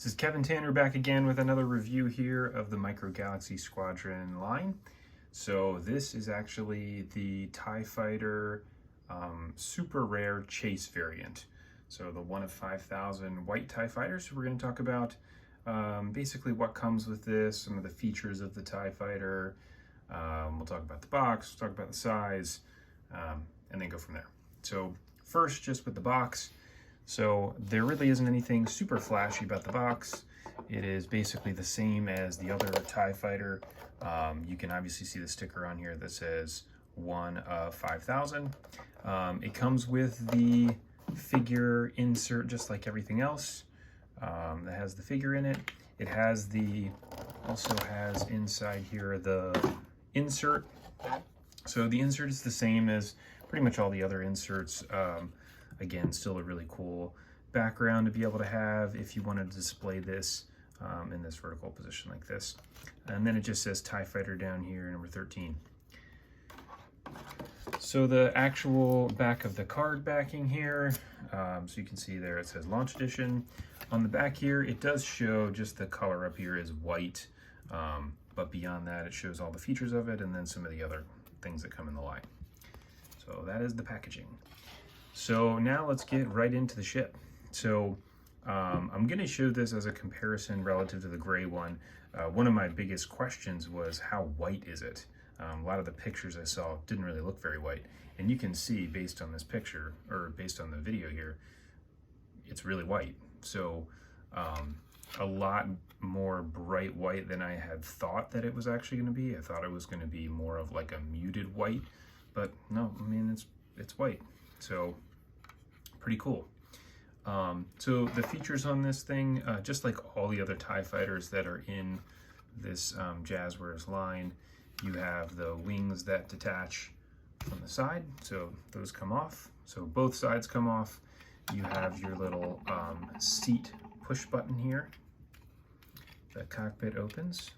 This is Kevin Tanner back again with another review here of the Micro Galaxy Squadron line. So this is actually the TIE Fighter super rare chase variant. So the 1 of 5,000 white TIE Fighters. So we're going to talk about basically what comes with this, some of the features of the TIE Fighter. We'll talk about the box, we'll talk about the size, and then go from there. So first, just with the box. So there really isn't anything super flashy about the box. It is basically the same as the other TIE Fighter. You can obviously see the sticker on here that says 1 of 5,000. It comes with the figure insert just like everything else. That has the figure in it. It has also has inside here the insert. So the insert is the same as pretty much all the other inserts. Again, still a really cool background to be able to have if you wanted to display this in this vertical position like this. And then it just says TIE Fighter down here, number 13. So the actual back of the card backing here, so you can see there it says Launch Edition. On the back here, it does show just the color up here is white, but beyond that, it shows all the features of it and then some of the other things that come in the line. So that is the packaging. So now let's get right into the ship. So I'm going to show this as a comparison relative to the gray one. One of my biggest questions was how white is it? A lot of the pictures I saw didn't really look very white. And you can see based on this picture, or based on the video here, it's really white. So a lot more bright white than I had thought that it was actually going to be. I thought it was going to be more of like a muted white, but no, I mean, it's white. So pretty cool. So the features on this thing, just like all the other TIE Fighters that are in this Jazzwares line, you have the wings that detach from the side, so those come off. So both sides come off. You have your little seat push button here. The cockpit opens.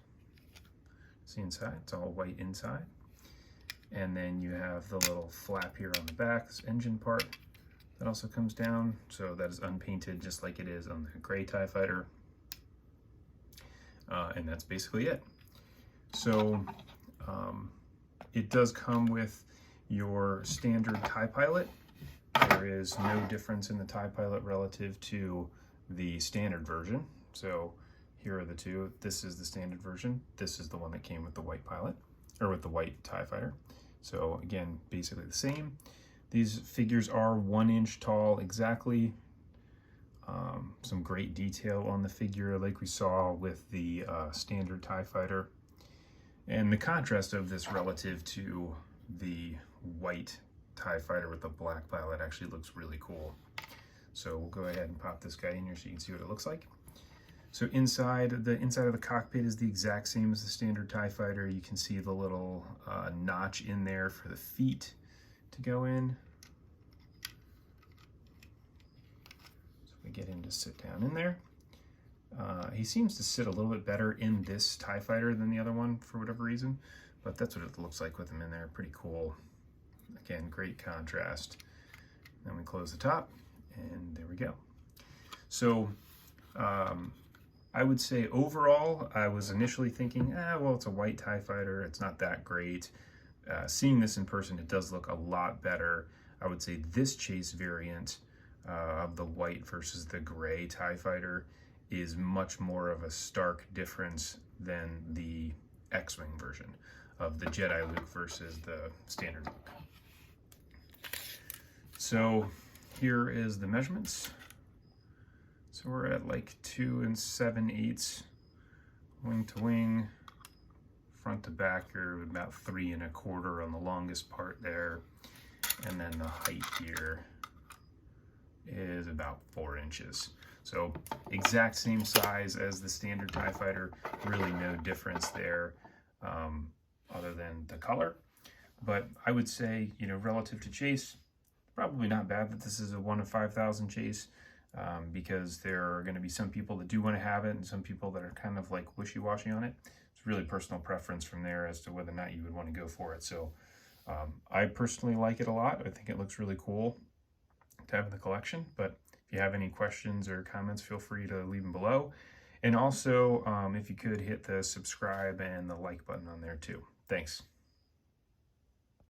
See inside, it's all white inside. And then you have the little flap here on the back, this engine part that also comes down. So that is unpainted just like it is on the gray TIE Fighter. And that's basically it. So it does come with your standard TIE Pilot. There is no difference in the TIE Pilot relative to the standard version. So here are the two. This is the standard version. This is the one that came with the white pilot, or with the white TIE Fighter. So again, basically the same. These figures are 1 inch tall exactly. Some great detail on the figure like we saw with the standard TIE Fighter. And the contrast of this relative to the white TIE Fighter with the black pilot actually looks really cool. So we'll go ahead and pop this guy in here so you can see what it looks like. So inside, the inside of the cockpit is the exact same as the standard TIE Fighter. You can see the little notch in there for the feet to go in. So we get him to sit down in there. He seems to sit a little bit better in this TIE Fighter than the other one for whatever reason, but that's what it looks like with him in there. Pretty cool. Again, great contrast. Then we close the top, and there we go. So I would say overall, I was initially thinking, well, it's a white TIE Fighter. It's not that great. Seeing this in person, it does look a lot better. I would say this chase variant of the white versus the gray TIE Fighter is much more of a stark difference than the X-Wing version of the Jedi Luke versus the standard Luke. So here is the measurements. So we're at like 2 7/8 wing to wing, front to back. You're about 3 1/4 on the longest part there, and then the height here is about 4 inches. So exact same size as the standard TIE Fighter. Really no difference there, other than the color. But I would say, you know, relative to chase, probably not bad that this is a 1 of 5,000 chase. Because there are going to be some people that do want to have it and some people that are kind of like wishy-washy on it. It's really personal preference from there as to whether or not you would want to go for it. So I personally like it a lot. I think it looks really cool to have in the collection. But if you have any questions or comments, feel free to leave them below. And also, if you could hit the subscribe and the like button on there too. Thanks.